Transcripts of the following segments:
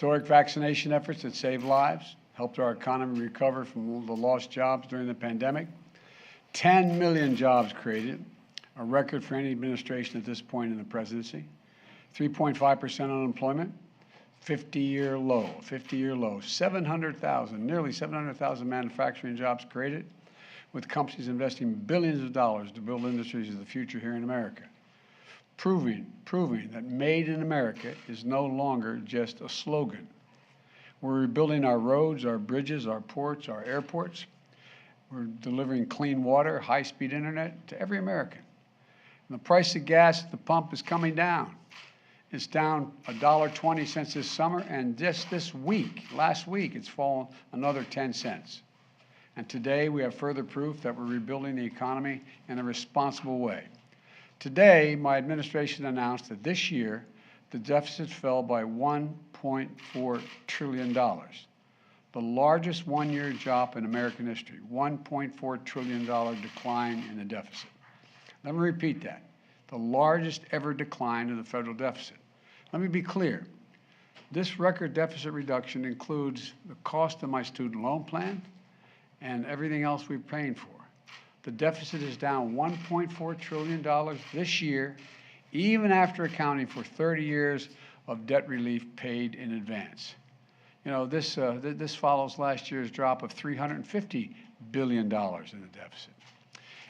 Historic vaccination efforts that saved lives, helped our economy recover from the lost jobs during the pandemic. 10 million jobs created, a record for any administration at this point in the presidency. 3.5% unemployment, 50-year low, 50-year low. 700,000, nearly 700,000 manufacturing jobs created, with companies investing billions of dollars to build industries of the future here in America. Proving that made in America is no longer just a slogan. We're rebuilding our roads, our bridges, our ports, our airports. We're delivering clean water, high-speed internet to every American. And the price of gas at the pump is coming down. It's down $1.20 this summer, and just this week, last week, it's fallen another 10 cents. And today we have further proof that we're rebuilding the economy in a responsible way. Today, my administration announced that this year, the deficit fell by $1.4 trillion, the largest one-year drop in American history, $1.4 trillion decline in the deficit. Let me repeat that, the largest ever decline in the federal deficit. Let me be clear. This record deficit reduction includes the cost of my student loan plan and everything else we're paying for. The deficit is down $1.4 trillion this year, even after accounting for 30 years of debt relief paid in advance. You know, this follows last year's drop of $350 billion in the deficit.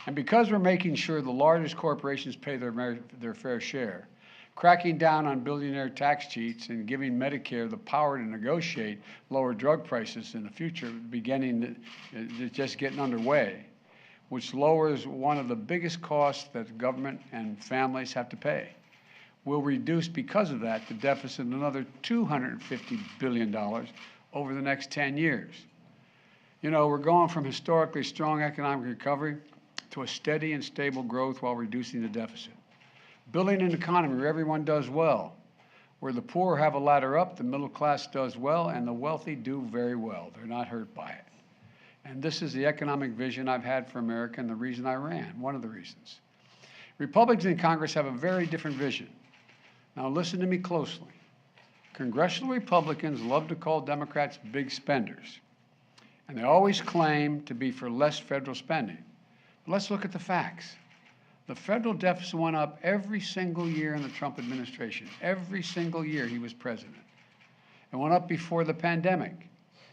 And because we're making sure the largest corporations pay their fair share, cracking down on billionaire tax cheats and giving Medicare the power to negotiate lower drug prices in the future, just getting underway, which lowers one of the biggest costs that government and families have to pay. We'll reduce, because of that, the deficit another $250 billion over the next 10 years. You know, we're going from historically strong economic recovery to a steady and stable growth while reducing the deficit. Building an economy where everyone does well, where the poor have a ladder up, the middle class does well, and the wealthy do very well. They're not hurt by it. And this is the economic vision I've had for America and the reason I ran, one of the reasons. Republicans in Congress have a very different vision. Now listen to me closely. Congressional Republicans love to call Democrats big spenders, and they always claim to be for less federal spending. But let's look at the facts. The federal deficit went up every single year in the Trump administration, every single year he was president. It went up before the pandemic.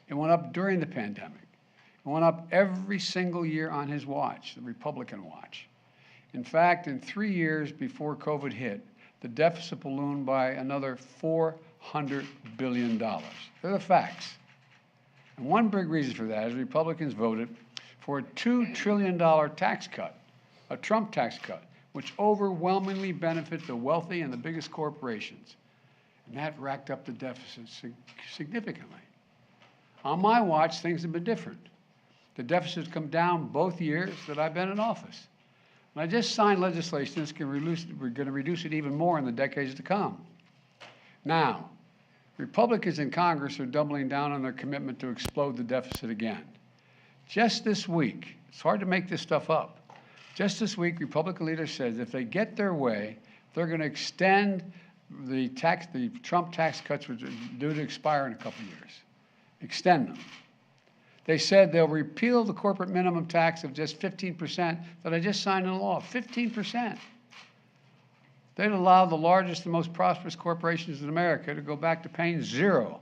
It went up during the pandemic. It went up every single year on his watch, the Republican watch. In fact, in 3 years before COVID hit, the deficit ballooned by another $400 billion. They're the facts. And one big reason for that is Republicans voted for a $2 trillion tax cut, a Trump tax cut, which overwhelmingly benefit the wealthy and the biggest corporations. And that racked up the deficit significantly. On my watch, things have been different. The deficit's come down both years that I've been in office. And I just signed legislation that's going to reduce it even more in the decades to come. Now, Republicans in Congress are doubling down on their commitment to explode the deficit again. Just this week, it's hard to make this stuff up. Just this week, Republican leaders said if they get their way, they're going to extend the Trump tax cuts, which are due to expire in a couple of years. Extend them. They said they'll repeal the corporate minimum tax of just 15% that I just signed into law, 15%. They'd allow the largest and most prosperous corporations in America to go back to paying zero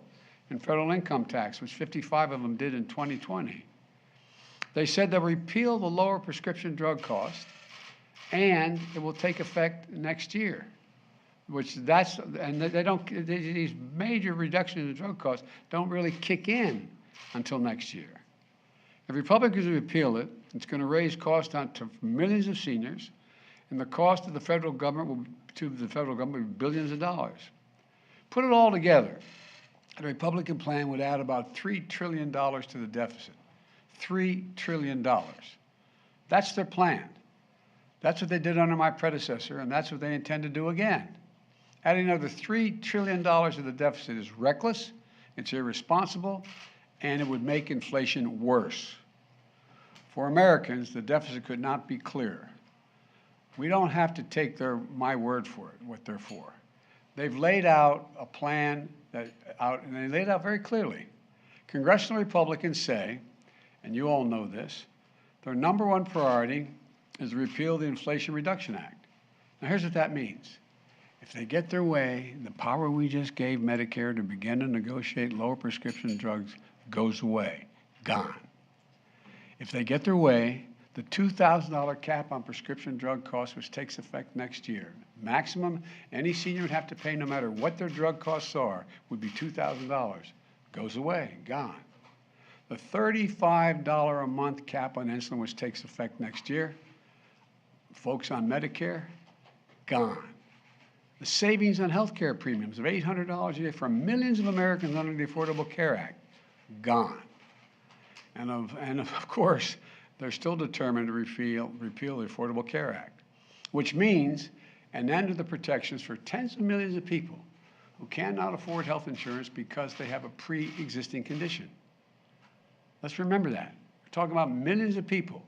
in federal income tax, which 55 of them did in 2020. They said they'll repeal the lower prescription drug cost, and it will take effect next year, these major reductions in the drug costs don't really kick in until next year. If Republicans repeal it, it's going to raise costs to millions of seniors, and the cost of the federal government will be billions of dollars. Put it all together, the Republican plan would add about $3 trillion to the deficit. $3 trillion. That's their plan. That's what they did under my predecessor, and that's what they intend to do again. Adding another $3 trillion to the deficit is reckless, it's irresponsible, and it would make inflation worse. For Americans, the deficit could not be clearer. We don't have to take my word for it, what they're for. They've laid out a plan out, and they laid out very clearly. Congressional Republicans say, and you all know this, their number one priority is to repeal the Inflation Reduction Act. Now, here's what that means. If they get their way, the power we just gave Medicare to begin to negotiate lower prescription drugs goes away, gone. If they get their way, the $2,000 cap on prescription drug costs, which takes effect next year, maximum any senior would have to pay no matter what their drug costs are, would be $2,000, goes away, gone. The $35 a month cap on insulin, which takes effect next year, folks on Medicare, gone. The savings on health care premiums of $800 a year for millions of Americans under the Affordable Care Act, gone. And of course, they're still determined to repeal the Affordable Care Act, which means an end to the protections for tens of millions of people who cannot afford health insurance because they have a pre-existing condition. Let's remember that. We're talking about millions of people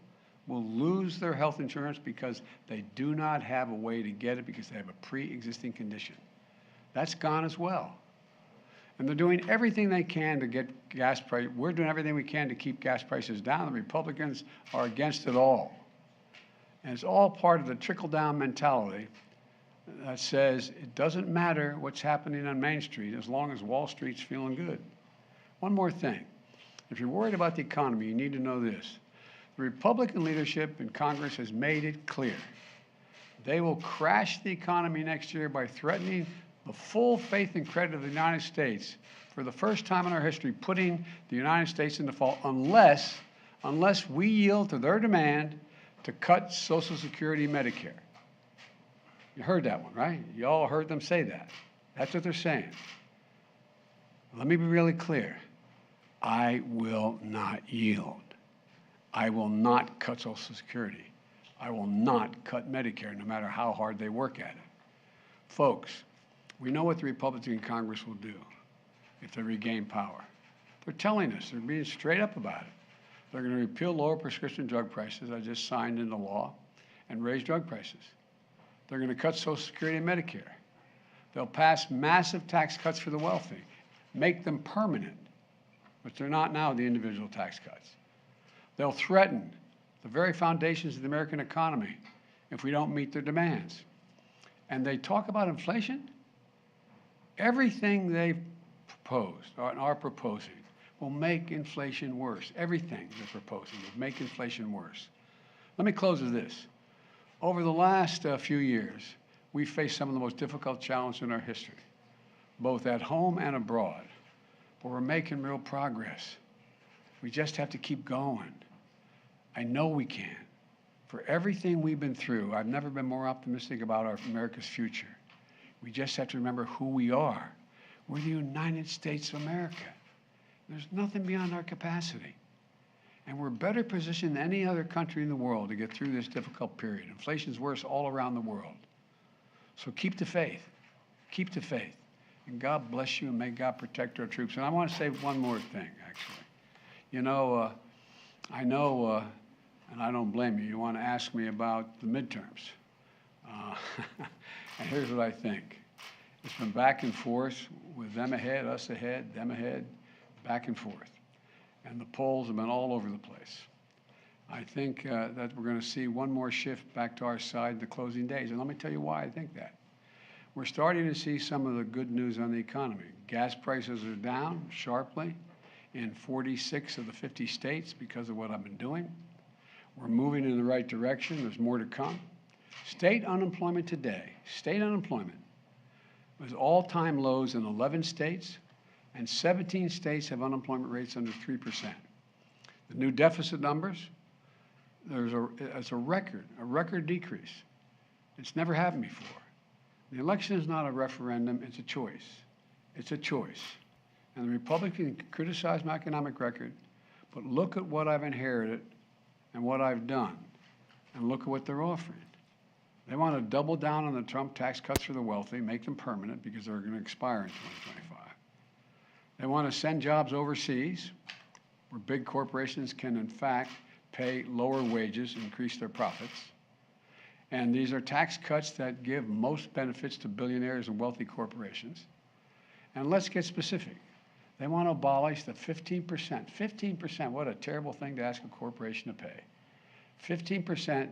will lose their health insurance because they do not have a way to get it because they have a pre-existing condition. That's gone as well. And they're doing everything they can to get gas prices. We're doing everything we can to keep gas prices down. The Republicans are against it all. And it's all part of the trickle-down mentality that says it doesn't matter what's happening on Main Street as long as Wall Street's feeling good. One more thing. If you're worried about the economy, you need to know this. The Republican leadership in Congress has made it clear. They will crash the economy next year by threatening the full faith and credit of the United States for the first time in our history, putting the United States in default unless we yield to their demand to cut Social Security and Medicare. You heard that one, right? You all heard them say that. That's what they're saying. Let me be really clear. I will not yield. I will not cut Social Security. I will not cut Medicare, no matter how hard they work at it. Folks, we know what the Republicans in Congress will do if they regain power. They're telling us, they're being straight up about it. They're going to repeal lower prescription drug prices, I just signed into law, and raise drug prices. They're going to cut Social Security and Medicare. They'll pass massive tax cuts for the wealthy, make them permanent, which they're not now, the individual tax cuts. They'll threaten the very foundations of the American economy if we don't meet their demands. And they talk about inflation. Everything they've proposed or are proposing will make inflation worse. Everything they're proposing will make inflation worse. Let me close with this. Over the last few years, we've faced some of the most difficult challenges in our history, both at home and abroad. But we're making real progress. We just have to keep going. I know we can. For everything we've been through, I've never been more optimistic about America's future. We just have to remember who we are. We're the United States of America. There's nothing beyond our capacity. And we're better positioned than any other country in the world to get through this difficult period. Inflation's worse all around the world. So keep the faith. Keep the faith. And God bless you, and may God protect our troops. And I want to say one more thing, actually. You know, I know, and I don't blame you, you want to ask me about the midterms. And here's what I think. It's been back and forth with them ahead, us ahead, them ahead, back and forth. And the polls have been all over the place. I think that we're going to see one more shift back to our side in the closing days. And let me tell you why I think that. We're starting to see some of the good news on the economy. Gas prices are down sharply in 46 of the 50 states because of what I've been doing. We're moving in the right direction. There's more to come. State unemployment today, state unemployment, was all-time lows in 11 states, and 17 states have unemployment rates under 3%. The new deficit numbers, it's a record decrease. It's never happened before. The election is not a referendum, it's a choice. It's a choice. And the Republicans can criticize my economic record, but look at what I've inherited and what I've done, and look at what they're offering. They want to double down on the Trump tax cuts for the wealthy, make them permanent because they're going to expire in 2025. They want to send jobs overseas where big corporations can, in fact, pay lower wages and increase their profits. And these are tax cuts that give most benefits to billionaires and wealthy corporations. And let's get specific. They want to abolish the 15%. 15%, what a terrible thing to ask a corporation to pay. 15%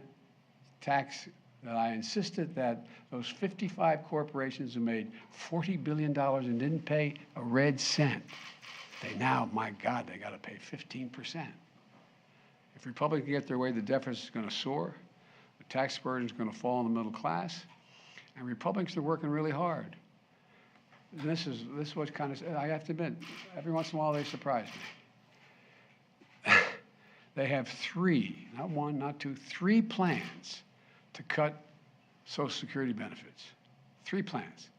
tax that I insisted that those 55 corporations who made $40 billion and didn't pay a red cent, they now, my God, they got to pay 15%. If Republicans get their way, the deficit is going to soar, the tax burden is going to fall on the middle class, and Republicans are working really hard. And this is what kind of, I have to admit, every once in a while they surprise me. They have three, not one, not two, three plans to cut Social Security benefits. Three plans.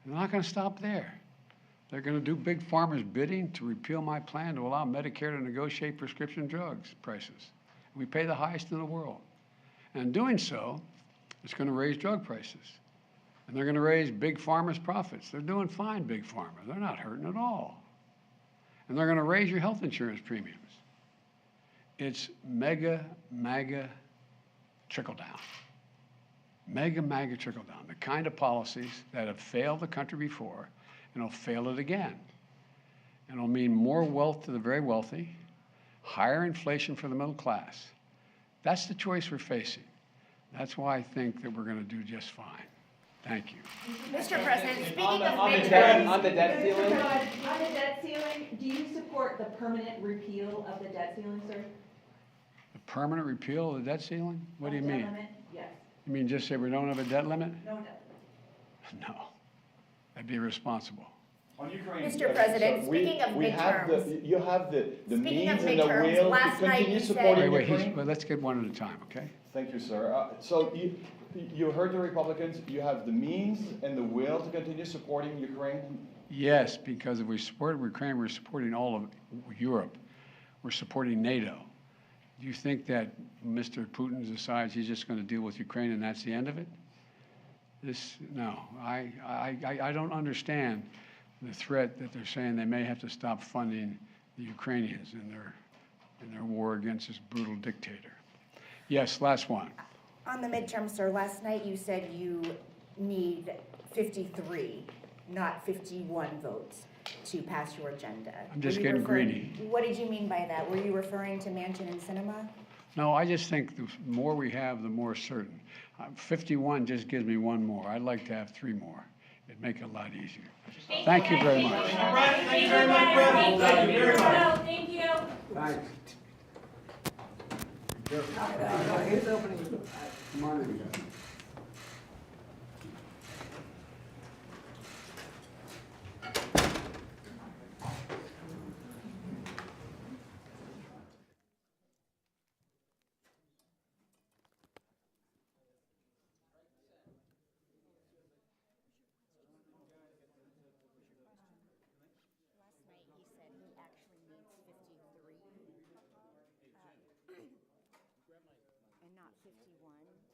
And they're not going to stop there. They're going to do big pharma's bidding to repeal my plan to allow Medicare to negotiate prescription drugs prices. We pay the highest in the world. And in doing so, it's going to raise drug prices. And they're going to raise big pharma's profits. They're doing fine, big pharma. They're not hurting at all. And they're going to raise your health insurance premiums. It's mega, MAGA trickle down. Mega, MAGA trickle down. The kind of policies that have failed the country before and will fail it again. And it'll mean more wealth to the very wealthy, higher inflation for the middle class. That's the choice we're facing. That's why I think that we're going to do just fine. Thank you. Mr. President, speaking of midterms, on the debt ceiling. On the debt ceiling, do you support the permanent repeal of the debt ceiling, sir? The permanent repeal of the debt ceiling? What do you mean? Debt limit? Yes. You mean just say we don't have a debt limit? No debt limit. No. That'd be irresponsible. On Ukraine, Mr. President, speaking of midterms. You have the Speaking of means and the midterms, will last to night continue you said- supporting Wait, Ukraine. well, let's get one at a time, okay? Thank you, sir. So you heard the Republicans. You have the means and the will to continue supporting Ukraine. Yes, because if we support Ukraine, we're supporting all of Europe. We're supporting NATO. Do you think that Mr. Putin decides he's just going to deal with Ukraine and that's the end of it? No, I don't understand the threat that they're saying they may have to stop funding the Ukrainians in their war against this brutal dictator. Yes, last one. On the midterm, sir, last night you said you need 53, not 51 votes to pass your agenda. I'm just getting greedy. What did you mean by that? Were you referring to Manchin and Sinema? No, I just think the more we have, the more certain. 51 just gives me one more. I'd like to have 3 more. It'd make it a lot easier. Thank you very much. Thank you very much, President. Thank you very much. Thank you. Thanks. Come on in, guys. Last night he said he actually needs 53 and not 51.